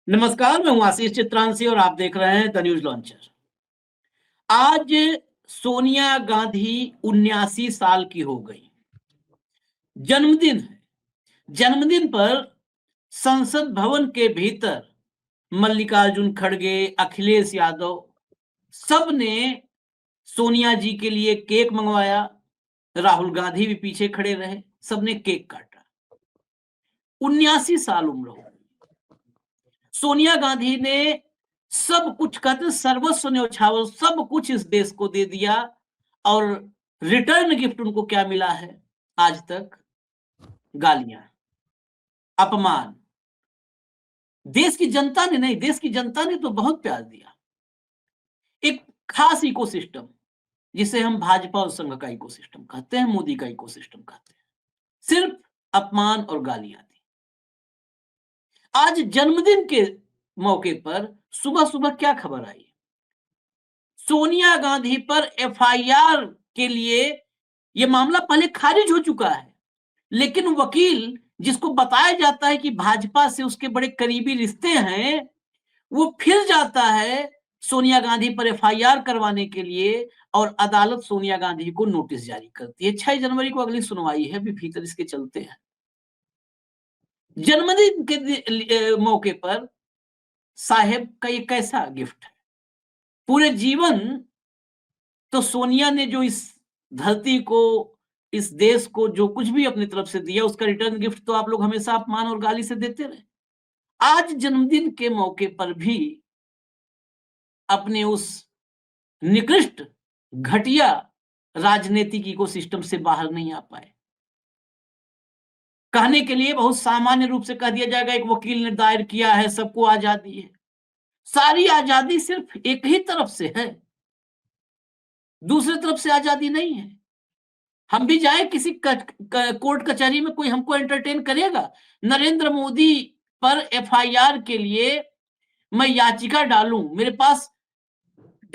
नमस्कार, मैं हूँ आशीष चित्रांशी और आप देख रहे हैं द न्यूज लॉन्चर। आज सोनिया गांधी 79 साल की हो गई। जन्मदिन है। जन्मदिन पर संसद भवन के भीतर मल्लिकार्जुन खड़गे, अखिलेश यादव सब ने सोनिया जी के लिए केक मंगवाया। राहुल गांधी भी पीछे खड़े रहे, सबने केक काटा। 79 साल उम्र हो गई। सोनिया गांधी ने सब कुछ, कहते सर्वस्व न्यौछावर सब कुछ इस देश को दे दिया। और रिटर्न गिफ्ट उनको क्या मिला है आज तक? गालियां, अपमान। देश की जनता ने नहीं, देश की जनता ने तो बहुत प्यार दिया। एक खास इकोसिस्टम जिसे हम भाजपा और संघ का इकोसिस्टम कहते हैं, मोदी का इकोसिस्टम कहते हैं, सिर्फ अपमान और गालियां दी। आज जन्मदिन के मौके पर सुबह सुबह क्या खबर आई? सोनिया गांधी पर एफआईआर के लिए यह मामला पहले खारिज हो चुका है, लेकिन वकील जिसको बताया जाता है कि भाजपा से उसके बड़े करीबी रिश्ते हैं, वो फिर जाता है सोनिया गांधी पर एफआईआर करवाने के लिए और अदालत सोनिया गांधी को नोटिस जारी करती है। 6 जनवरी को अगली सुनवाई है, अभी भीतर इसके चलते हैं। जन्मदिन के मौके पर साहेब का ये कैसा गिफ्ट है? पूरे जीवन तो सोनिया ने जो इस धरती को, इस देश को जो कुछ भी अपनी तरफ से दिया, उसका रिटर्न गिफ्ट तो आप लोग हमेशा अपमान और गाली से देते रहे। आज जन्मदिन के मौके पर भी अपने उस निकृष्ट, घटिया राजनीतिक इकोसिस्टम से बाहर नहीं आ पाए। कहने के लिए बहुत सामान्य रूप से कह दिया जाएगा, एक वकील ने दायर किया है, सबको आजादी है। सारी आजादी सिर्फ एक ही तरफ से है, दूसरी तरफ से आजादी नहीं है। हम भी जाए किसी कोर्ट कचहरी में, कोई हमको एंटरटेन करेगा? नरेंद्र मोदी पर एफआईआर के लिए मैं याचिका डालूं, मेरे पास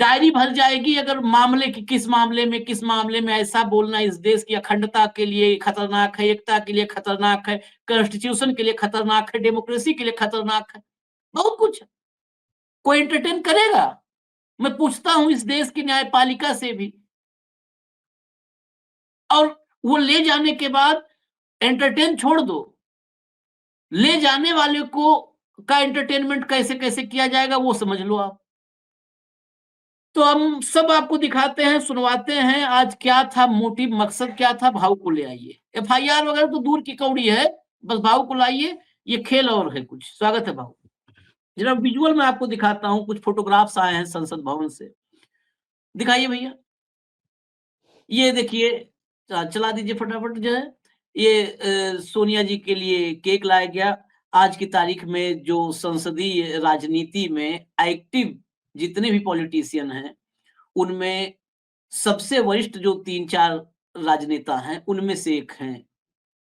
डायरी भर जाएगी। अगर मामले की किस मामले में ऐसा बोलना इस देश की अखंडता के लिए खतरनाक है, एकता के लिए खतरनाक है, कॉन्स्टिट्यूशन के लिए खतरनाक है, डेमोक्रेसी के लिए खतरनाक है, बहुत कुछ है। कोई एंटरटेन करेगा? मैं पूछता हूं इस देश की न्यायपालिका से भी। और वो ले जाने के बाद एंटरटेन छोड़ दो, ले जाने वाले को का एंटरटेनमेंट कैसे कैसे किया जाएगा वो समझ लो आप। तो हम सब आपको दिखाते हैं, सुनवाते हैं आज क्या था मोटिव, मकसद क्या था। भाव को ले आइए। एफआईआर वगैरह तो दूर की कौड़ी है, बस भाव को लाइए। ये खेल और है कुछ। स्वागत है भाव। जरा विजुअल में आपको दिखाता हूं, कुछ फोटोग्राफ्स आए हैं संसद भवन से। दिखाइए भैया। ये देखिए, चला दीजिए फटाफट जो है। ये सोनिया जी के लिए केक लाया गया। आज की तारीख में जो संसदीय राजनीति में एक्टिव जितने भी पॉलिटिशियन हैं, उनमें सबसे वरिष्ठ जो 3-4 राजनेता हैं, उनमें से एक हैं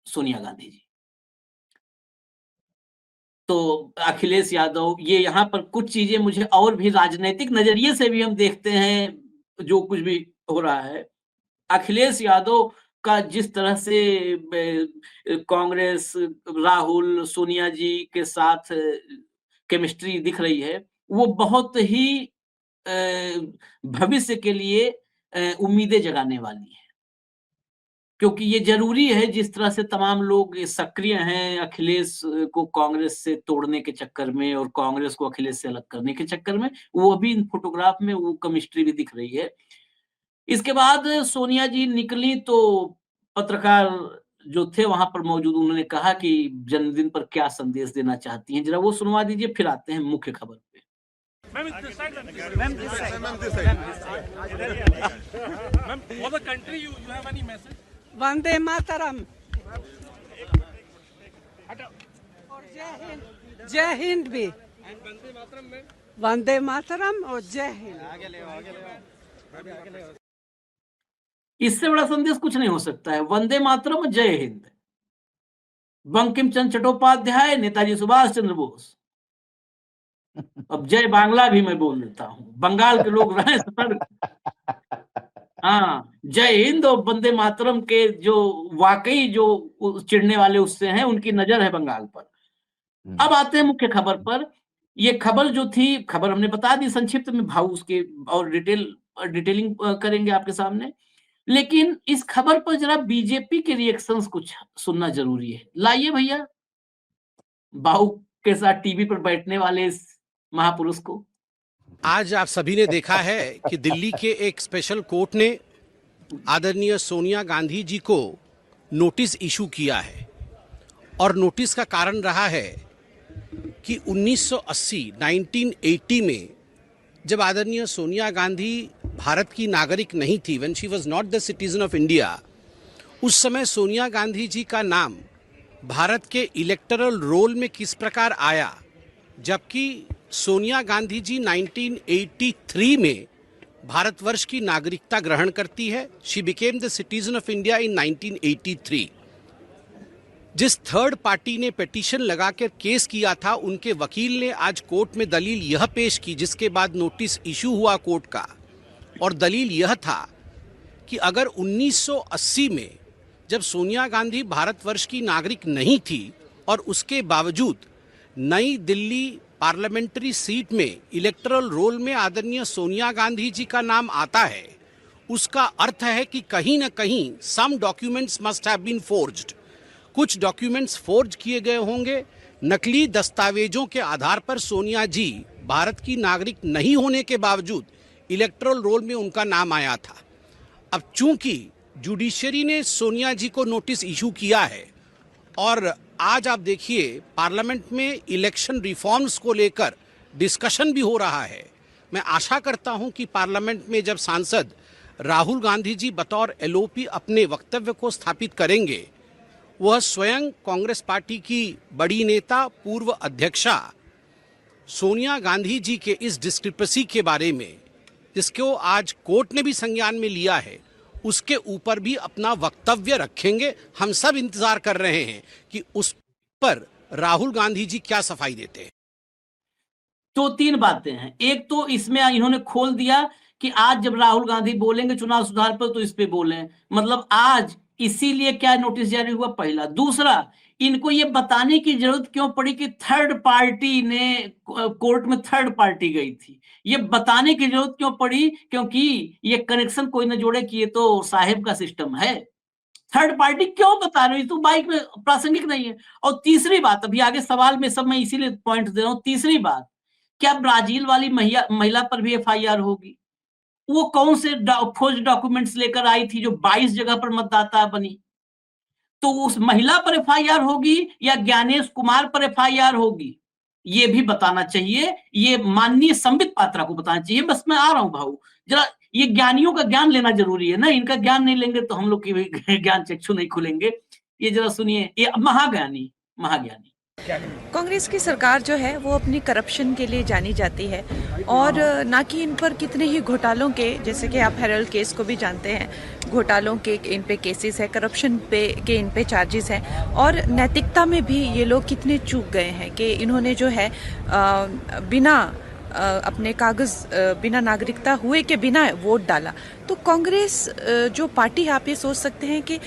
सोनिया गांधी जी। तो अखिलेश यादव, ये यहाँ पर कुछ चीजें मुझे और भी राजनैतिक नजरिए से भी हम देखते हैं जो कुछ भी हो रहा है। अखिलेश यादव का जिस तरह से कांग्रेस, राहुल, सोनिया जी के साथ केमिस्ट्री दिख रही है, वो बहुत ही भविष्य के लिए उम्मीदें जगाने वाली है। क्योंकि ये ज़रूरी है, जिस तरह से तमाम लोग सक्रिय हैं अखिलेश को कांग्रेस से तोड़ने के चक्कर में और कांग्रेस को अखिलेश से अलग करने के चक्कर में, वो भी इन फोटोग्राफ में वो केमिस्ट्री भी दिख रही है। इसके बाद सोनिया जी निकली तो पत्रकार जो थे वहां पर मौजूद, उन्होंने कहा कि जन्मदिन पर क्या संदेश देना चाहती हैं, जरा वो सुनवा दीजिए, फिर आते हैं मुख्य खबर पे। Ma'am, it's this side, ma'am. This side. Ma'am, this side. Ma'am, for the country, you have any message? Vande Mataram और जय हिंद भी। वंदे मातरम में वंदे मातरम और जय हिंद। इससे बड़ा संदेश कुछ नहीं हो सकता है। वंदे मातरम, जय हिंद। बंकिम चंद्र चट्टोपाध्याय, नेताजी सुभाष चंद्र बोस। अब जय बांग्ला भी मैं बोल देता हूँ, बंगाल के लोग रहे सतर्क। हाँ, जय हिंद और वंदे मातरम के जो वाकई जो चिढ़ने वाले उससे हैं, उनकी नजर है बंगाल पर। अब आते हैं मुख्य खबर पर। ये खबर जो थी, खबर हमने बता दी संक्षिप्त में, भाव उसके और डिटेलिंग करेंगे आपके सामने। लेकिन इस खबर पर जरा बीजेपी के रिएक्शंस कुछ सुनना जरूरी है। लाइए भैया, बाहू के साथ टीवी पर बैठने वाले इस महापुरुष को। आज आप सभी ने देखा है कि दिल्ली के एक स्पेशल कोर्ट ने आदरणीय सोनिया गांधी जी को नोटिस इशू किया है, और नोटिस का कारण रहा है कि 1980 में जब आदरणीय सोनिया गांधी भारत की नागरिक नहीं थी, when she was not the citizen of India, उस समय सोनिया गांधी जी का नाम भारत के इलेक्टरल रोल में किस प्रकार आया, जबकि सोनिया गांधी जी 1983 में भारतवर्ष की नागरिकता ग्रहण करती है। She became the citizen of India in 1983। जिस थर्ड पार्टी ने पिटीशन लगाकर केस किया था, उनके वकील ने आज कोर्ट में दलील यह पेश की, जिसके बाद नोटिस इशू हुआ कोर्ट का, और दलील यह था कि अगर 1980 में जब सोनिया गांधी भारतवर्ष की नागरिक नहीं थी और उसके बावजूद नई दिल्ली पार्लियामेंट्री सीट में इलेक्टरल रोल में आदरणीय सोनिया गांधी जी का नाम आता है, उसका अर्थ है कि कहीं न कहीं some documents must have been forged. कुछ डॉक्यूमेंट्स फोर्ज किए गए होंगे। नकली दस्तावेजों के आधार पर सोनिया जी भारत की नागरिक नहीं होने के बावजूद इलेक्टरल रोल में उनका नाम आया था। अब चूंकि जुडिशरी ने सोनिया जी को नोटिस इशू किया है, और आज आप देखिए पार्लियामेंट में इलेक्शन रिफॉर्म्स को लेकर डिस्कशन भी हो रहा है। मैं आशा करता हूं कि पार्लियामेंट में जब सांसद राहुल गांधी जी बतौर एलओपी अपने वक्तव्य को स्थापित करेंगे, वह स्वयं कांग्रेस पार्टी की बड़ी नेता पूर्व अध्यक्षा सोनिया गांधी जी के इस डिस्क्रिपेंसी के बारे में, जिसको आज कोर्ट ने भी संज्ञान में लिया है, उसके ऊपर भी अपना वक्तव्य रखेंगे। हम सब इंतजार कर रहे हैं कि उस पर राहुल गांधी जी क्या सफाई देते हैं। तो तीन बातें हैं। एक तो इसमें इन्होंने खोल दिया कि आज जब राहुल गांधी बोलेंगे चुनाव सुधार पर तो इस पे बोलें, मतलब आज इसीलिए क्या नोटिस जारी हुआ, पहला। दूसरा, इनको ये बताने की जरूरत क्यों पड़ी कि थर्ड पार्टी ने, कोर्ट में थर्ड पार्टी गई थी, ये बताने की जरूरत क्यों पड़ी? क्योंकि ये कनेक्शन कोई न जोड़े कि ये तो साहेब का सिस्टम है। थर्ड पार्टी क्यों बता रहे हो? तो बाइक में प्रासंगिक नहीं है। और तीसरी बात, अभी आगे सवाल में सब मैं इसीलिए पॉइंट दे रहा हूं। तीसरी बात, क्या ब्राजील वाली महिला पर भी एफआईआर होगी? वो कौन से खोज डॉक्यूमेंट्स लेकर आई थी जो 22 जगह पर मतदाता बनी? तो उस महिला पर एफआईआर होगी या ज्ञानेश कुमार पर एफआईआर होगी, ये भी बताना चाहिए। ये माननीय संबित पात्रा को बताना चाहिए। बस मैं आ रहा हूं भाऊ, जरा ये ज्ञानियों का ज्ञान लेना जरूरी है ना। इनका ज्ञान नहीं लेंगे तो हम लोग की ज्ञान चक्षु नहीं खुलेंगे। ये जरा सुनिए, ये महाज्ञानी कांग्रेस की सरकार जो है वो अपनी करप्शन के लिए जानी जाती है, और ना कि इन पर कितने ही घोटालों के, जैसे कि आप हेरल्ड केस को भी जानते हैं, घोटालों के इन पे केसेस है, करप्शन पे के इन पे चार्जेस हैं, और नैतिकता में भी ये लोग कितने चूक गए हैं कि इन्होंने जो है बिना अपने कागज, बिना नागरिकता हुए के बिना वोट डाला। तो कांग्रेस जो पार्टी, आप ये सोच सकते हैं कि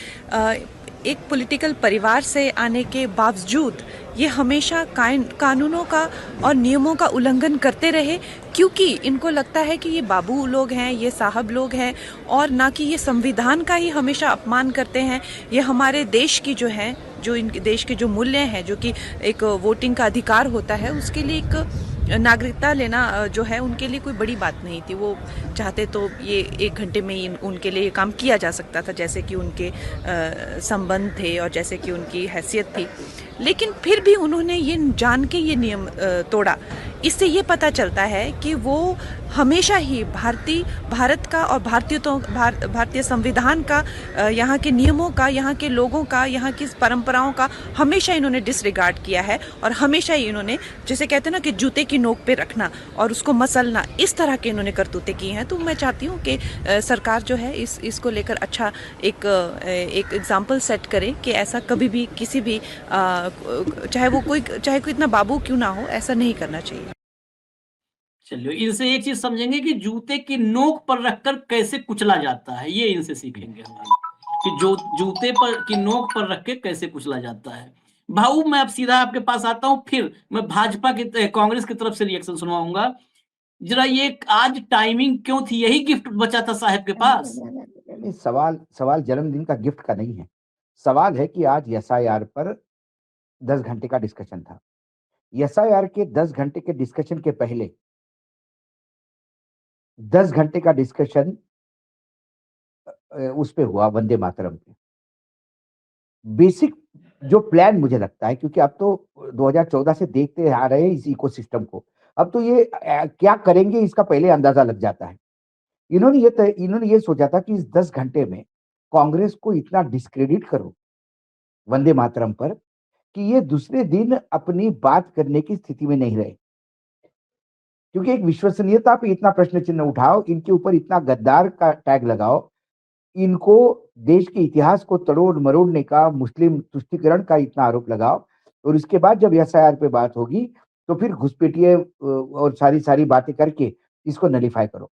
एक पॉलिटिकल परिवार से आने के बावजूद ये हमेशा कानूनों का और नियमों का उल्लंघन करते रहे, क्योंकि इनको लगता है कि ये बाबू लोग हैं, ये साहब लोग हैं, और ना कि ये संविधान का ही हमेशा अपमान करते हैं। ये हमारे देश की जो है, जो इन देश के जो मूल्य हैं, जो कि एक वोटिंग का अधिकार होता है, उसके लिए एक नागरिकता लेना जो है उनके लिए कोई बड़ी बात नहीं थी। वो चाहते तो ये 1 घंटे में ही उनके लिए काम किया जा सकता था, जैसे कि उनके संबंध थे और जैसे कि उनकी हैसियत थी। लेकिन फिर भी उन्होंने ये जान के ये नियम तोड़ा। इससे ये पता चलता है कि वो हमेशा ही भारत का और भारतीय संविधान का, यहाँ के नियमों का, यहाँ के लोगों का, यहाँ की परंपराओं का हमेशा इन्होंने डिसरिगार्ड किया है, और हमेशा ही इन्होंने, जैसे कहते हैं ना कि जूते की नोक पे रखना और उसको मसलना, इस तरह के इन्होंने करतूतें की हैं। तो मैं चाहती हूँ कि सरकार जो है इसको लेकर अच्छा एक एग्जाम्पल सेट करे कि ऐसा कभी भी किसी भी चाहे कोई इतना बाबू क्यों ना हो, ऐसा नहीं करना चाहिए। चलिए, इनसे एक चीज समझेंगे कि जूते की नोक पर रखकर कैसे कुचला जाता है। ये इनसे सीखेंगे हम कि जो जूते पर की नोक पर रख के कैसे कुचला जाता है। भाऊ मैं अब सीधा आपके पास आता हूं, फिर मैं भाजपा की कांग्रेस की तरफ से रिएक्शन सुनवाऊंगा। जरा ये आज टाइमिंग क्यों थी, यही गिफ्ट बचा था साहब के पास? नहीं, सवाल सवाल जन्मदिन का गिफ्ट का नहीं है। सवाल है कि आज एसआईआर पर 10 घंटे का डिस्कशन था। एसआईआर के 10 घंटे के डिस्कशन के पहले 10 घंटे का डिस्कशन उस पे हुआ, वंदे मातरम पे। बेसिक जो प्लान मुझे लगता है, क्योंकि अब तो 2014 से देखते आ रहे हैं इस इकोसिस्टम को, अब तो ये क्या करेंगे इसका पहले अंदाजा लग जाता है। इन्होंने ये सोचा था कि इस 10 घंटे में कांग्रेस को इतना डिस्क्रेडिट करो वंदे मातरम पर कि ये दूसरे दिन अपनी बात करने की स्थिति में नहीं रहे। क्योंकि एक विश्वसनीयता पे इतना प्रश्न चिन्ह उठाओ, इनके ऊपर इतना गद्दार का टैग लगाओ, इनको देश के इतिहास को तोड़ मरोड़ने का, मुस्लिम तुष्टीकरण का इतना आरोप लगाओ, और इसके बाद जब एसआईआर पे बात होगी तो फिर घुसपैठिए और सारी बातें करके इसको नलीफाई करो।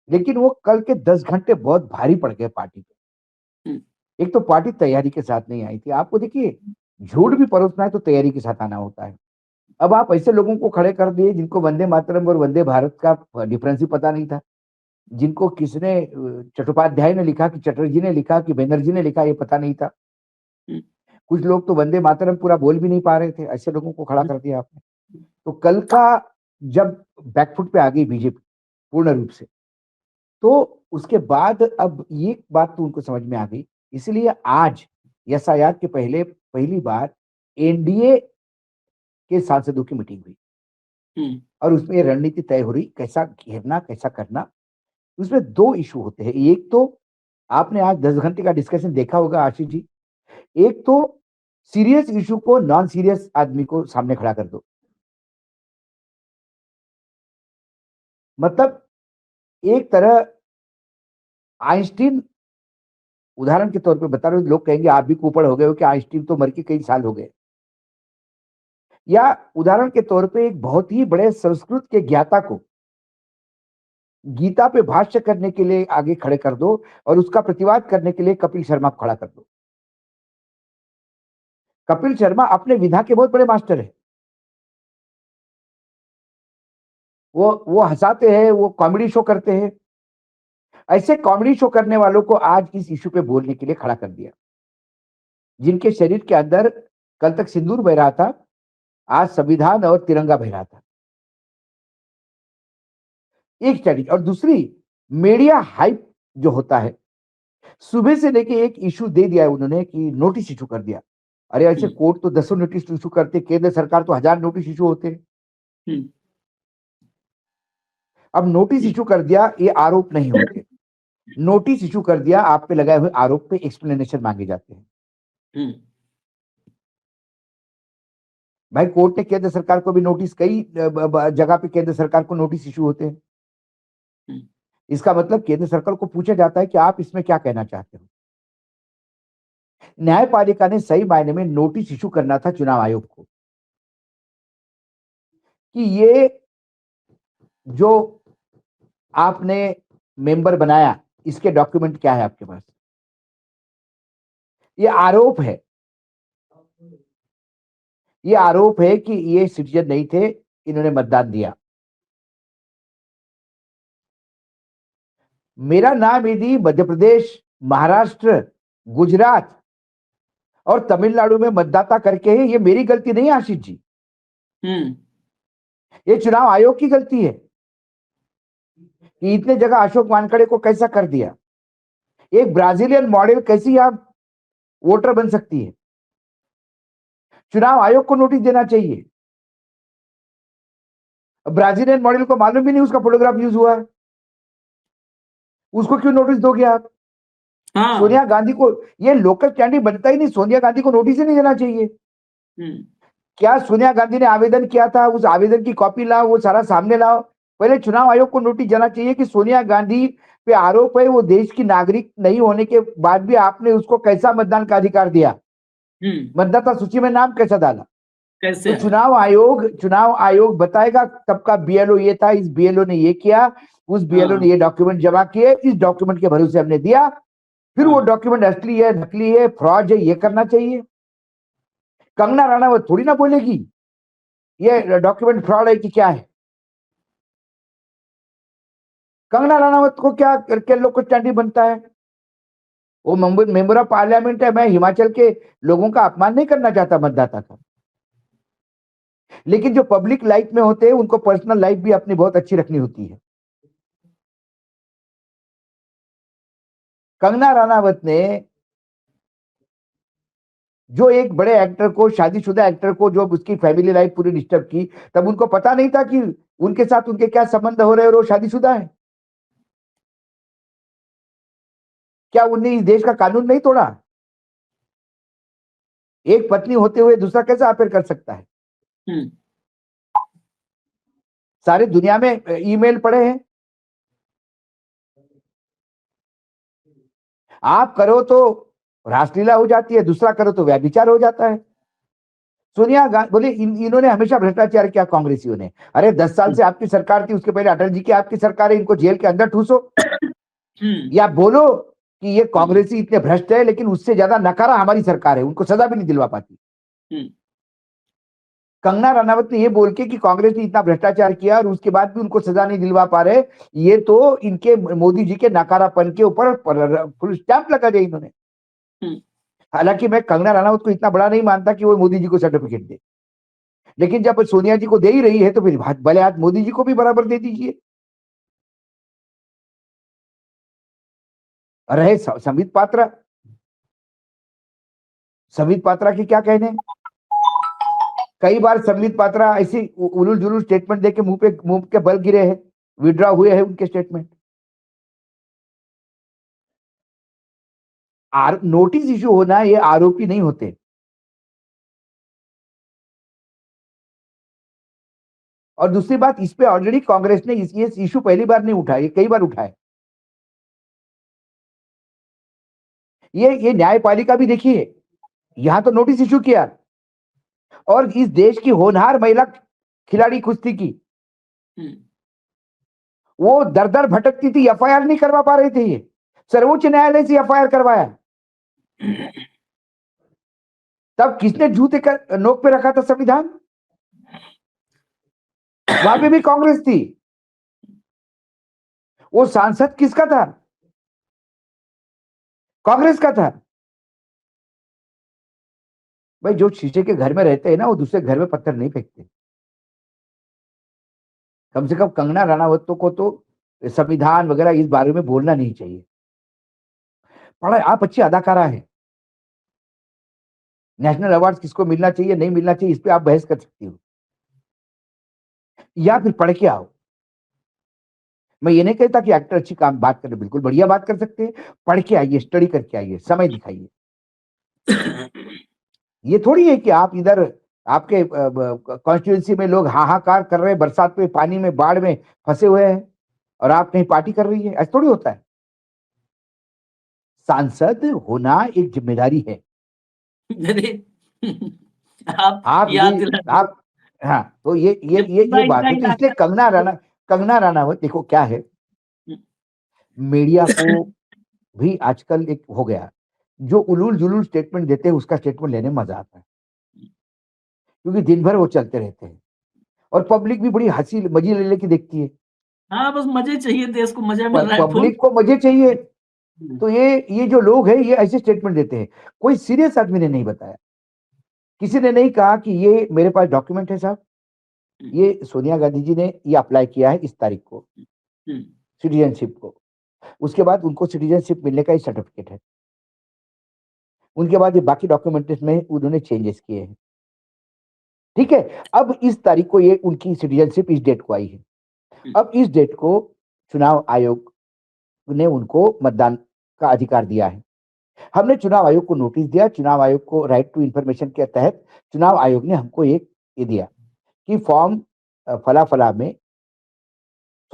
लेकिन वो कल के 10 घंटे बहुत भारी पड़ गए पार्टी पे। एक तो पार्टी तैयारी के साथ नहीं आई थी। आपको देखिए, झूठ भी परोसना है तो तैयारी के साथ आना होता है। अब आप ऐसे लोगों को खड़े कर दिए जिनको वंदे मातरम और वंदे भारत का डिफरेंस ही पता नहीं था, जिनको किसने चट्टोपाध्याय ने लिखा कि चटर्जी ने लिखा कि बनर्जी ने लिखा, ये पता नहीं था। कुछ लोग तो वंदे मातरम पूरा बोल भी नहीं पा रहे थे, ऐसे लोगों को खड़ा कर दिया आपने। तो कल का जब बैकफुट पे आ गई बीजेपी पूर्ण रूप से, तो उसके बाद अब ये बात तो उनको समझ में आ गई। इसलिए आज एसआईआर के पहले पहली बार एनडीए के सांसदों की मीटिंग हुई और उसमें रणनीति तय हो रही, कैसा घेरना, कैसा करना। उसमें 2 इशू होते हैं। एक तो आपने आज 10 घंटे का डिस्कशन देखा होगा आशीष जी, एक तो सीरियस इशू को नॉन सीरियस आदमी को सामने खड़ा कर दो। मतलब एक तरह आइंस्टीन, उदाहरण के तौर पे बता रहे हो, लोग कहेंगे आप भी कुपड़ हो गए हो कि आइंस्टीन तो मर के कई साल हो गए। या उदाहरण के तौर पे एक बहुत ही बड़े संस्कृत के ज्ञाता को गीता पे भाष्य करने के लिए आगे खड़े कर दो और उसका प्रतिवाद करने के लिए कपिल शर्मा को खड़ा कर दो। कपिल शर्मा अपने विधा के बहुत बड़े मास्टर है। वो हंसाते हैं, वो कॉमेडी शो करते हैं। ऐसे कॉमेडी शो करने वालों को आज इस इशू पे बोलने के लिए खड़ा कर दिया, जिनके शरीर के अंदर कल तक सिंदूर बह रहा था, आज संविधान और तिरंगा बह रहा था। एक स्ट्रेटेजी। और दूसरी, मीडिया हाइप जो होता है, सुबह से लेके एक इशू दे दिया है उन्होंने कि नोटिस इशू कर दिया। अरे ऐसे कोर्ट तो 10 नोटिस इशू करते, केंद्र सरकार तो 1000 नोटिस इशू होते हैं। अब नोटिस इशू कर दिया, ये आरोप नहीं होते। नोटिस इशू कर दिया, आप पे लगाए हुए आरोप पे एक्सप्लेनेशन मांगे जाते हैं। भाई कोर्ट ने केंद्र सरकार को भी नोटिस, कई जगह पे केंद्र सरकार को नोटिस इशू होते हैं। इसका मतलब केंद्र सरकार को पूछा जाता है कि आप इसमें क्या कहना चाहते हो। न्यायपालिका ने सही मायने में नोटिस इशू करना था चुनाव आयोग को कि ये जो आपने मेंबर बनाया, इसके डॉक्यूमेंट क्या है आपके पास। ये आरोप है, ये आरोप है कि ये सिटीजन नहीं थे, इन्होंने मतदान दिया। मेरा नाम यदि मध्य प्रदेश, महाराष्ट्र, गुजरात और तमिलनाडु में मतदाता करके है, ये मेरी गलती नहीं आशीष जी, ये चुनाव आयोग की गलती है कि इतने जगह अशोक वानखेड़े को कैसा कर दिया। एक ब्राजीलियन मॉडल कैसी आप वोटर बन सकती है। चुनाव आयोग को नोटिस देना चाहिए। ब्राजीलियन मॉडल को मालूम भी नहीं उसका फोटोग्राफ यूज हुआ है, उसको क्यों नोटिस दोगे आप? हाँ। सोनिया गांधी को, ये लोकल कैंडिडेट बनता ही नहीं, सोनिया गांधी को नोटिस ही नहीं देना चाहिए। क्या सोनिया गांधी ने आवेदन किया था, उस आवेदन की कॉपी लाओ, वो सारा सामने लाओ। पहले चुनाव आयोग को नोटिस देना चाहिए कि सोनिया गांधी पे आरोप है, वो देश की नागरिक नहीं होने के बाद भी आपने उसको कैसा मतदान का अधिकार दिया, मतदाता सूची में नाम कैसा डाला, कैसे? तो चुनाव आयोग बताएगा तब का बीएलओ ये था, इस बीएलओ ने ये किया, उस बीएलओ ने ये डॉक्यूमेंट जमा किए, इस डॉक्यूमेंट के भरोसे हमने दिया, फिर वो डॉक्यूमेंट असली है, नकली है, फ्रॉड है, ये करना चाहिए। कंगना रनावत थोड़ी ना बोलेगी ये डॉक्यूमेंट फ्रॉड है कि क्या है। कंगना रनावत को क्या करके लोग को स्टैंडी बनता है? वो मेंबर ऑफ पार्लियामेंट है। मैं हिमाचल के लोगों का अपमान नहीं करना चाहता, मतदाता का, लेकिन जो पब्लिक लाइफ में होते हैं उनको पर्सनल लाइफ भी अपनी बहुत अच्छी रखनी होती है। कंगना रनावत ने जो एक बड़े एक्टर को, शादीशुदा एक्टर को, जो उसकी फैमिली लाइफ पूरी डिस्टर्ब की, तब उनको पता नहीं था कि उनके साथ उनके क्या संबंध हो रहे हैं और वो शादीशुदा है? क्या उनने इस देश का कानून नहीं तोड़ा? एक पत्नी होते हुए दूसरा कैसे अफेयर कर सकता है? सारी दुनिया में ईमेल पड़े हैं। आप करो तो रासलीला हो जाती है, दूसरा करो तो व्यभिचार हो जाता है। सोनिया गांधी बोले इन्होंने हमेशा भ्रष्टाचार किया कांग्रेसियों ने। अरे 10 साल से आपकी सरकार थी, उसके पहले अटल जी की आपकी सरकार है, इनको जेल के अंदर ठूसो या बोलो कि ये कांग्रेसी इतने भ्रष्ट है, लेकिन उससे ज्यादा नकारा हमारी सरकार है, उनको सजा भी नहीं दिलवा पाती। कंगना रनावत ने ये बोल के कि कांग्रेस ने इतना भ्रष्टाचार किया और उसके बाद भी उनको सजा नहीं दिलवा पा रहे, ये तो इनके मोदी जी के नकारापन के ऊपर फुल स्टैंप लगा दिया इन्होंने। हालांकि मैं कंगना रनावत को इतना बड़ा नहीं मानता कि वो मोदी जी को सर्टिफिकेट दे, लेकिन जब सोनिया जी को दे ही रही है तो फिर भले हाथ मोदी जी को भी बराबर दे दीजिए। रहे संबित पात्रा, संबित पात्रा के क्या कहने? कई बार संबित पात्रा ऐसी उलूल जुलूल स्टेटमेंट देके मुंह के बल गिरे हैं, विड्रॉ हुए हैं उनके स्टेटमेंट। नोटिस इशू होना, ये आरोपी नहीं होते। और दूसरी बात, इस पे ऑलरेडी कांग्रेस ने ये इशू पहली बार नहीं उठाया, ये कई बार उठाए। ये न्यायपालिका भी देखिए, यहां तो नोटिस इशू किया और इस देश की होनहार महिला खिलाड़ी कुश्ती की, वो दर दर भटकती थी, एफआईआर नहीं करवा पा रहे थे, ये सर्वोच्च न्यायालय से एफआईआर करवाया। तब किसने जूते का नोक पे रखा था संविधान? वहां पे भी कांग्रेस थी। वो सांसद किसका था? कांग्रेस का था। भाई, जो शीशे के घर में रहते हैं ना, वो दूसरे घर में पत्थर नहीं फेंकते। कम से कम कंगना रनावत को तो संविधान वगैरह इस बारे में बोलना नहीं चाहिए। पढ़ा, आप अच्छी अदाकारा है, नेशनल अवार्ड किसको मिलना चाहिए नहीं मिलना चाहिए इस पे आप बहस कर सकती हो, या फिर पढ़ के आओ। मैं ये नहीं कहता कि एक्टर अच्छी काम बात करे, बिल्कुल बढ़िया बात कर सकते हैं, पढ़ के आइए, स्टडी करके आइए, समय दिखाइए। ये थोड़ी है कि आप इधर आपके कॉन्स्टिट्यूंसी में लोग हाहाकार कर रहे हैं, बरसात में, पानी में, बाढ़ में फंसे हुए हैं और आप कहीं पार्टी कर रही है, ऐसा थोड़ी होता है। सांसद होना एक जिम्मेदारी है। आप याद ये दिला आप हाँ, तो ये बात है। तो इसलिए कंगना रनावत, देखो क्या है, मीडिया को भी आजकल एक हो गया, जो उलूल जुलूल स्टेटमेंट देते हैं उसका स्टेटमेंट लेने में मजा आता है, क्योंकि दिन भर वो चलते रहते हैं और पब्लिक भी बड़ी हंसी मजे ले लेके देखती है। हाँ, बस मजे चाहिए, देश को मजा मिल रहा है, फुल। पब्लिक को मजे चाहिए, तो ये जो लोग हैं ये ऐसे स्टेटमेंट देते हैं। कोई सीरियस आदमी ने नहीं बताया, किसी ने नहीं कहा कि ये मेरे पास डॉक्यूमेंट है साहब, ये सोनिया गांधी जी ने ये अप्लाई किया है इस तारीख को सिटीजनशिप को, उसके बाद उनको सिटीजनशिप मिलने का ये सर्टिफिकेट है, उनके बाद ये बाकी डॉक्यूमेंटेशन में उन्होंने चेंजेस किए हैं, ठीक है। अब इस तारीख को ये उनकी सिटीजनशिप इस डेट को आई है। अब इस डेट को चुनाव आयोग ने उनको मतदान का अधिकार दिया है। हमने चुनाव आयोग को नोटिस दिया, चुनाव आयोग को राइट टू इंफॉर्मेशन के तहत चुनाव आयोग ने हमको एक ये दिया कि फॉर्म फला फला में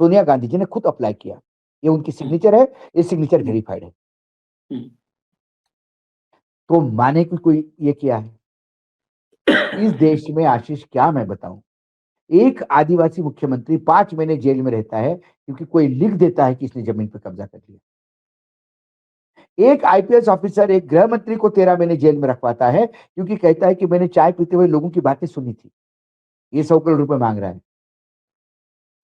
सोनिया गांधी जी ने खुद अप्लाई किया, ये उनकी सिग्नेचर है, ये सिग्नेचर वेरीफाइड है। तो माने कि कोई ये किया है इस देश में। आशीष, क्या मैं बताऊं, एक आदिवासी मुख्यमंत्री 5 महीने जेल में रहता है क्योंकि कोई लिख देता है कि इसने जमीन पर कब्जा कर लिया। एक आईपीएस ऑफिसर एक गृह मंत्री को 13 महीने जेल में रखवाता है क्योंकि कहता है कि मैंने चाय पीते हुए लोगों की बातें सुनी थी। ये 100 करोड़ रुपए मांग रहा है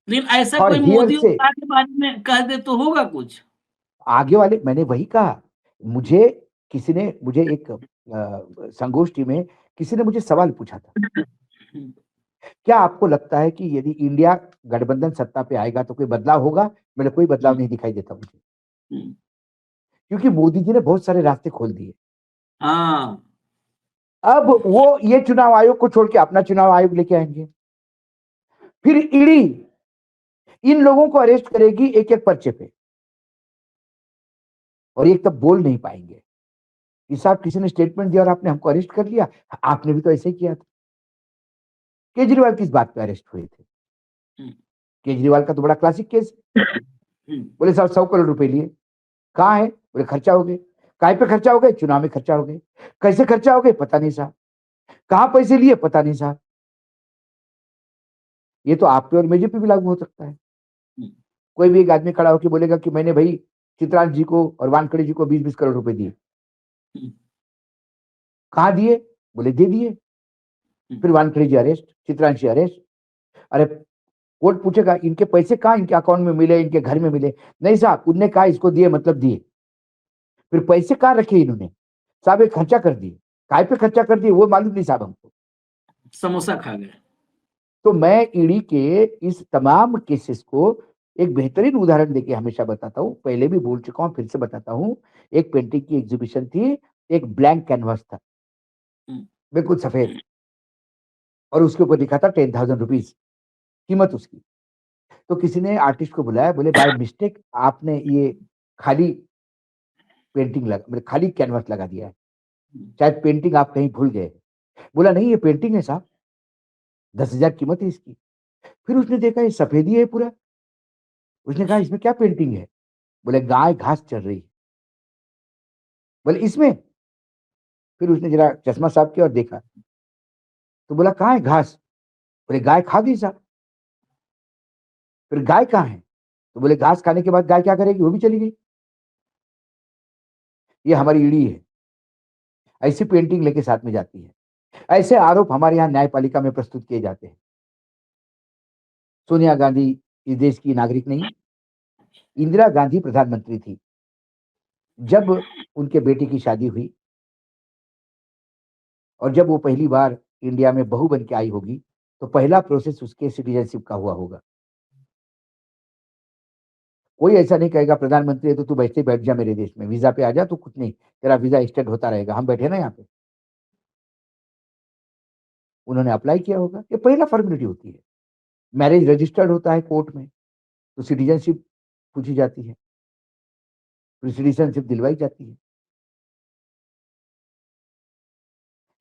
लेकिन ऐसा और कोई हियर मोदी और से शाह के बारे में कह दे तो होगा कुछ। आगे वाले, मैंने वही कहा। मुझे किसी ने मुझे एक संगोष्ठी में किसी ने मुझे सवाल पूछा था, हम्म, क्या आपको लगता है कि यदि इंडिया गठबंधन सत्ता पे आएगा तो कोई बदलाव होगा? मैंने कोई बदलाव नहीं दिखाई देता मुझे, हम्म, क्योंकि मोदी जी ने बहुत सारे रास्ते खोल दिए। हाँ, अब वो ये चुनाव आयोग को छोड़ के अपना चुनाव आयोग लेके आएंगे, फिर ईडी इन लोगों को अरेस्ट करेगी एक एक पर्चे पे, और एक तब बोल नहीं पाएंगे कि साहब किसी ने स्टेटमेंट दिया और आपने हमको अरेस्ट कर लिया। आपने भी तो ऐसे ही किया था। केजरीवाल किस बात पे अरेस्ट हुए थे? हम्म, केजरीवाल का तो बड़ा क्लासिक केस, हम्म, बोले साहब 100 करोड़ रुपए लिए, कहाँ है? बोले खर्चा हो गए। काय पे खर्चा हो गए? चुनाव में खर्चा हो गए। कैसे खर्चा हो गए? पता नहीं साहब। कहां पैसे लिए? पता नहीं साहब। ये तो आप पे और मुझे पे भी लागू हो सकता है। हम्म, कोई भी एक आदमी खड़ा होकर बोलेगा कि मैंने भाई चित्रांश जी को और वानखड़े जी को 20-20 करोड़ रुपए दिए। हम्म, कहाँ दिए? बोले दे दिए। फिर वानखड़े जी अरेस्ट, चित्रांश जी अरेस्ट। अरे कोर्ट पूछेगा इनके पैसे कहाँ इनके अकाउंट में मिले, इनके घर में मिले? नहीं साहब, उनने कहा इसको दिए मतलब दिए। फिर पैसे कहाँ रखे इन्होंने? साहब ये खर्चा कर दिए। काय पे खर्चा कर दिए वो मालूम नहीं साहब हमको। समोसा खा गए। तो मैं ईडी के इस तमाम केसेस को एक बेहतरीन उदाहरण देके हमेशा बताता हूँ, पहले भी बोल चुका हूँ, फिर से बताता हूँ। एक पेंटिंग की एग्जीबिशन थी, एक ब्लैंक कैनवास था, हम्म, बिल्कुल सफेद, और उसके ऊपर लिखा था 10,000 रुपीज कीमत उसकी। तो किसी ने आर्टिस्ट को बुलाया, बोले बाय मिस्टेक आपने ये खाली पेंटिंग लगा, मतलब खाली कैनवास लगा दिया है, शायद पेंटिंग आप कहीं भूल गए। बोला नहीं ये पेंटिंग है साहब, 10,000 कीमत है इसकी। फिर उसने देखा ये सफेद ही है पूरा। उसने कहा इसमें क्या पेंटिंग है? बोले गाय घास चर रही है। बोले इसमें? फिर उसने जरा चश्मा साफ किया और देखा, तो बोला कहाँ है घास? बोले गाय खा गई साहब। फिर गाय कहाँ है? तो बोले घास खाने के बाद गाय क्या करेगी, वो भी चली गई। ये हमारी ईडी है, ऐसी पेंटिंग लेके साथ में जाती है। ऐसे आरोप हमारे यहाँ न्यायपालिका में प्रस्तुत किए जाते हैं। सोनिया गांधी इस देश की नागरिक नहीं, इंदिरा गांधी प्रधानमंत्री थी। जब उनके बेटे की शादी हुई और जब वो पहली बार इंडिया में बहू बन के आई होगी, तो पहला प्रोसेस उसके सिटीजनशिप का हुआ होगा। कोई ऐसा नहीं कहेगा प्रधानमंत्री है तो तू बैठते बैठ जा मेरे देश में, वीजा पे आ जा, तू कुछ नहीं, तेरा वीजा एक्सटेंड होता रहेगा, हम बैठे ना यहाँ पे। उन्होंने अप्लाई किया होगा, ये पहला फॉर्मेलिटी होती है। मैरिज रजिस्टर्ड होता है कोर्ट में, तो सिटीजनशिप पूछी जाती है, फिर सिटीजनशिप दिलवाई जाती है।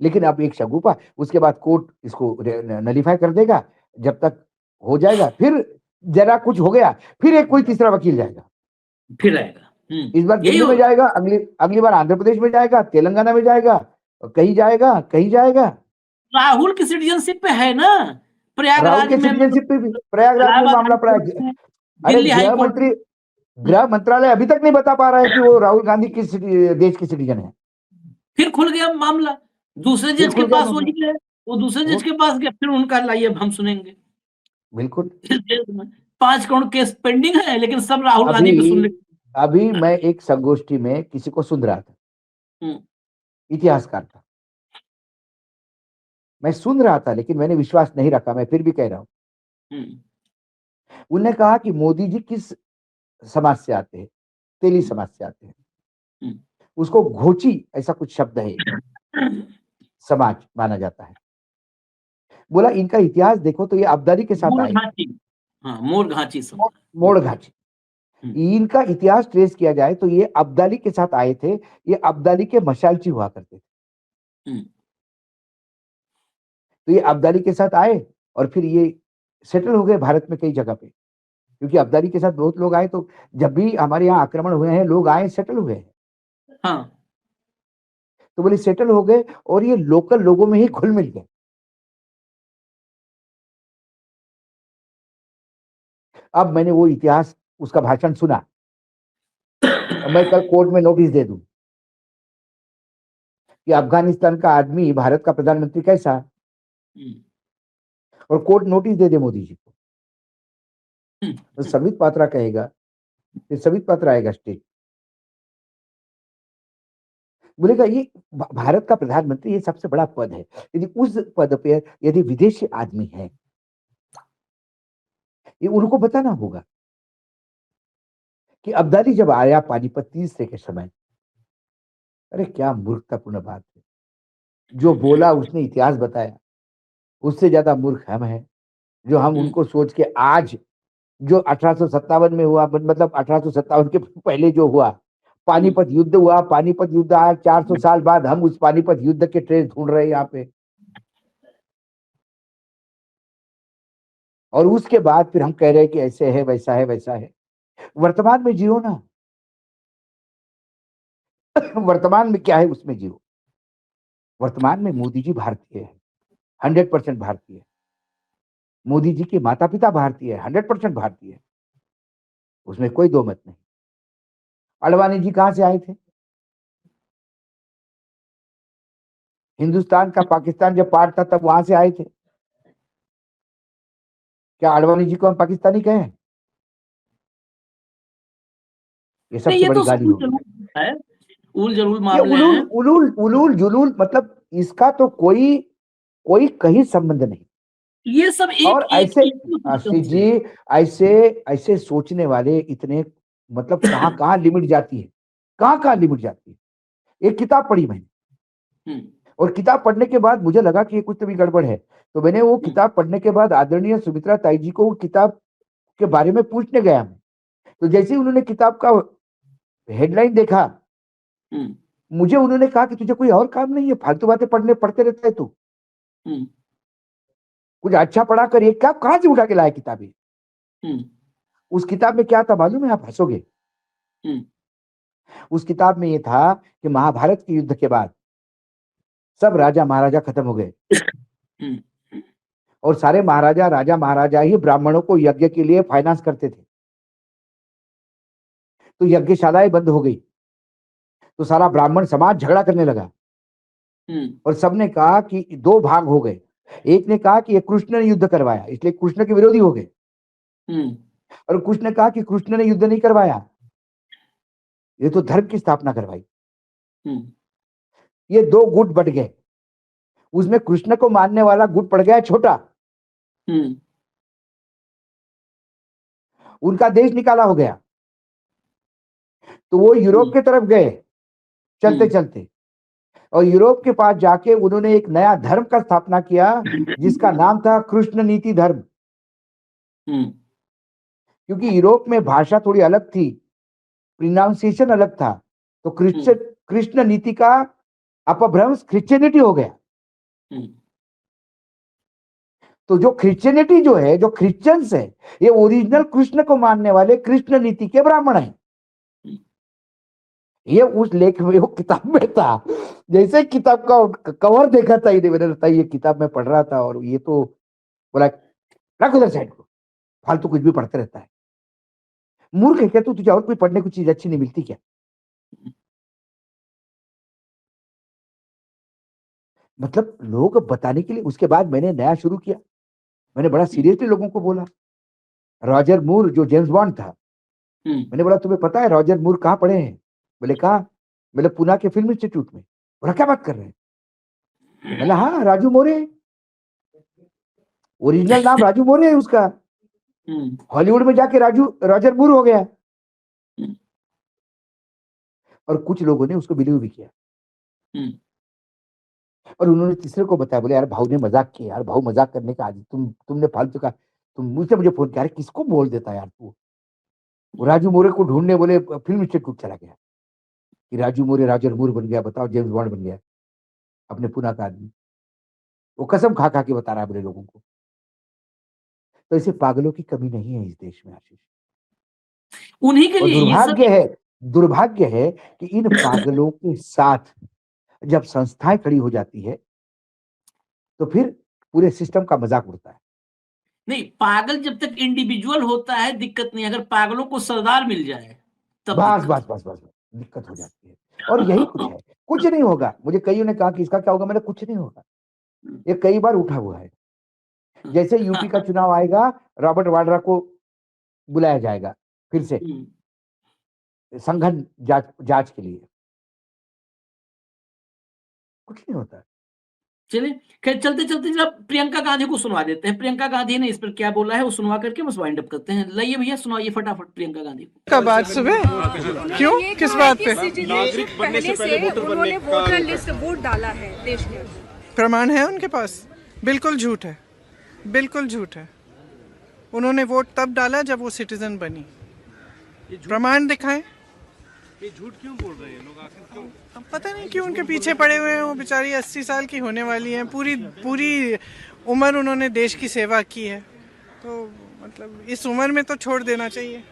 लेकिन अब एक शगुफा, उसके बाद कोर्ट इसको नलीफाई कर देगा, जब तक हो जाएगा, फिर जरा कुछ हो गया, फिर एक कोई तीसरा वकील जाएगा। फिर आएगा। इस बार यही दिल्ली में जाएगा, अगली अगली बार आंध्र प्रदेश में जाएगा, तेलंगाना में जाएगा, और कहीं जाएगा कहीं जाएगा। राहुल की सिटीजनशिप पे है ना, राहुल प्रयागराज के में, सिटीजनशिप पे भी प्रयागराज में इलाहाबाद मामला हाई पड़ा कोर्ट है। में, अरे दिल्ली हाई कोर्ट में। गृह मंत्रालय अभी तक नहीं बता पा रहा है कि वो राहुल गांधी किस देश के सिटीजन है। फिर खुल गया मामला, दूसरे फिर जज के खुल गया पास मामला। वही है, वो दूसरे वो जज के पास गया, फिर उनका लाइए अब हम सुनेंगे। बिल्कुल। इस देश में 5 करोड़ केस पेंडिंग है, लेकिन सब राहुल गांधी पे सुन अभी ले। अभी मैं एक संगोष्ठी में किसी को सुन रहा था, हम्म, इतिहासकार था। मैं सुन रहा था लेकिन मैंने विश्वास नहीं रखा, मैं फिर भी कह रहा हूं। हम्म, उनने कहा कि मोदी जी किस समाज से आते हैं? तेली समाज से आते हैं। हम्म, उसको घोची ऐसा कुछ शब्द है, समाज माना जाता है। बोला इनका इतिहास देखो तो ये अब्दाली के साथ मोर आए, घाटी। हाँ, मोर घाटी समाज। मोड़ घाटी। हम्म, इनका इतिहास ट्रेस किया जाए तो ये अब्दाली के साथ आए थे, ये अब्दाली के मशालची हुआ करते थे। हम्म, तो ये अब्दाली के साथ आए और फिर ये सेटल हो गए भारत में कई जगह पे, क्योंकि अब्दाली के साथ बहुत लोग आए, तो जब भी हमारे यहाँ आक्रमण हुए हैं लोग आए सेटल हुए हैं। हाँ, तो बोले सेटल हो गए और ये लोकल लोगों में ही घुल मिल गए। अब मैंने वो इतिहास उसका भाषण सुना मैं कल कोर्ट में नोटिस दे दूं कि अफगानिस्तान का आदमी भारत का प्रधानमंत्री कैसा, और कोर्ट नोटिस दे दे मोदी जी को, तो संबित पात्रा कहेगा, फिर संबित पात्रा आएगा स्टेट, बोलेगा ये भारत का प्रधानमंत्री ये सबसे बड़ा पद है, यदि उस पद पे यदि विदेशी आदमी है, ये उनको बताना होगा कि अब्दाली जब आया पानीपत तीसरे के समय, अरे क्या मूर्खतापूर्ण बात है, जो बोला उसने इतिहास बताया, उससे ज्यादा मूर्ख हम हैं, जो हम उनको सोच के आज जो 1857 में हुआ, मतलब 1857 के पहले जो हुआ पानीपत युद्ध हुआ, पानीपत युद्ध आज 400 साल बाद हम उस पानीपत युद्ध के ट्रेस ढूंढ रहे हैं यहाँ पे, और उसके बाद फिर हम कह रहे हैं कि ऐसे है वैसा है वैसा है। वर्तमान में जियो ना, वर्तमान में क्या है उसमें जियो। वर्तमान में मोदी जी भारतीय है, 100% भारतीय है, मोदी जी के माता पिता भारतीय है, 100% भारतीय है, उसमें कोई दो मत नहीं। अडवाणी जी कहां से आए थे? हिंदुस्तान का पाकिस्तान जब पार्ट था तब वहां से आए थे। क्या अडवाणी जी को हम पाकिस्तानी कहें? ये नहीं, सबसे ये बड़ी तो गाली उल होगी। जलूल है, उल जलूल ये मामले उलूल हैं। उलूल उलूल जुलूल, मतलब इसका तो कोई कोई कहीं संबंध नहीं। ये सब एक और एक ऐसे इकोसिस्टम आशीष से। जी, ऐसे ऐसे सोचने वाले इतने, मतलब कहाँ कहाँ लिमिट जाती है, कहाँ कहाँ लिमिट जाती है। एक किताब पढ़ी मैंने, हम्म, और किताब पढ़ने के बाद मुझे लगा कि ये कुछ तो भी गड़बड़ है, तो मैंने वो किताब पढ़ने के बाद आदरणीय सुमित्रा ताई जी को वो किताब के बारे में पूछने गया मैं, तो जैसे ही उन्होंने किताब का हेडलाइन देखा, हम्म, मुझे उन्होंने कहा कि तुझे कोई और काम नहीं है, फालतू बातें पढ़ते रहता है तू, हम्म, कुछ अच्छा पढ़ा कर ये क्या कहां से उठा के लाया किताबें। हम्म, उस किताब में क्या था मालूम है? आप हंसोगे। हम्म, उस किताब में ये था कि महाभारत के युद्ध के बाद सब राजा महाराजा खत्म हो गए, हम्म, और सारे महाराजा राजा महाराजा ही ब्राह्मणों को यज्ञ के लिए फाइनेंस करते थे, तो यज्ञशालाएं बंद हो गई, तो सारा ब्राह्मण समाज झगड़ा करने लगा, और सबने कहा कि दो भाग हो गए। एक ने कहा कि ये कृष्ण ने युद्ध करवाया इसलिए कृष्ण के विरोधी हो गए, और कुछ ने कहा कि कृष्ण ने युद्ध नहीं करवाया, ये तो धर्म की स्थापना करवाई। ये दो गुट बट गए, उसमें कृष्ण को मानने वाला गुट पड़ गया छोटा, उनका देश निकाला हो गया, तो वो यूरोप के तरफ गए चलते चलते, और यूरोप के पास जाके उन्होंने एक नया धर्म का स्थापना किया जिसका नाम था कृष्ण नीति धर्म। क्योंकि यूरोप में भाषा थोड़ी अलग थी, प्रोनाउंसिएशन अलग था, तो कृष्ण नीति का अपभ्रंश क्रिश्चियनिटी हो गया। तो जो क्रिश्चियनिटी जो है, जो क्रिश्चियंस है, ये ओरिजिनल कृष्ण को मानने वाले कृष्ण नीति के ब्राह्मण हैं। ये उस लेख में, वो किताब में था। जैसे किताब का कवर देखा था, मैंने बताया ये किताब में पढ़ रहा था, और ये तो बोला रख उधर साइड को, फालतू कुछ भी पढ़ते रहता है। मूर्ख है क्या तू? तुझे और कोई पढ़ने की चीज अच्छी नहीं मिलती क्या? मतलब लोग बताने के लिए। उसके बाद मैंने नया शुरू किया, मैंने बड़ा सीरियसली लोगों को बोला, रॉजर मूर जो जेम्स बॉन्ड था, मैंने बोला तुम्हें पता है रॉजर मूर कहाँ पढ़े हैं? बोले कहा? बोले पुणे के फिल्म इंस्टीट्यूट में। बोला क्या बात कर रहे हैं? बोला हाँ, राजू मोरे, ओरिजिनल नाम राजू मोरे है उसका, हॉलीवुड में जाके रॉजर मूर हो गया। और कुछ लोगों ने उसको बिलीव भी किया, और उन्होंने तीसरे को बताया, बोले यार भाऊ ने मजाक किया, यार भाऊ मजाक करने का आदि, तुमने फालतू का, तुम मुझसे मुझे फोन किया, किसको बोल देता यार तू? राजू मोरे को ढूंढने बोले फिल्म इंस्टीट्यूट चला गया, कि राजू मोरे रॉजर मूर बन गया, बताओ जेम्स बॉन्ड बन गया, अपने पुणे का आदमी। वो कसम खा खा के बता रहा है बोले लोगों को। तो ऐसे पागलों की कमी नहीं है इस देश में आशीष, उन्हीं के और लिए ये सब। दुर्भाग्य है कि इन पागलों के साथ जब संस्थाएं खड़ी हो जाती है तो फिर पूरे सिस्टम का मजाक उड़ता है। नहीं, पागल जब तक इंडिविजुअल होता है दिक्कत नहीं, अगर पागलों को सरदार मिल जाए तब बस दिक्कत। बस बस बस दिक्कत हो जाती है। और यही कुछ है, कुछ नहीं होगा। मुझे कईयों ने कहा कि इसका क्या होगा, मैंने कुछ नहीं होगा, ये कई बार उठा हुआ है। जैसे यूपी का चुनाव आएगा, रॉबर्ट वाड्रा को बुलाया जाएगा फिर से संघन जांच के लिए, कुछ नहीं होता। चलिए, खैर चलते चलते जरा प्रियंका गांधी को सुनवा देते हैं। प्रियंका गांधी ने इस पर क्या बोला है वो सुनवा करके बस वाइंड अप करते हैं। लाइए भैया, सुनाइए फटाफट प्रियंका गांधी को। कब आज सुबह? क्यों, किस बात पे? नागरिक बनने से पहले उन्होंने वोटर लिस्ट वोट डाला है देश के अंदर। प्रमाण है उनके पास? बिल्कुल झूठ है, बिल्कुल झूठ है। उन्होंने वोट तब डाला जब वो सिटीजन बनी। प्रमाण दिखाएं। ये झूठ क्यों बोल रहे हैं लोग, आखिर क्यों? अब पता नहीं क्यों उनके पीछे पड़े हुए हैं। वो बेचारी 80 साल की होने वाली हैं, पूरी उम्र उन्होंने देश की सेवा की है, तो मतलब इस उम्र में तो छोड़ देना चाहिए।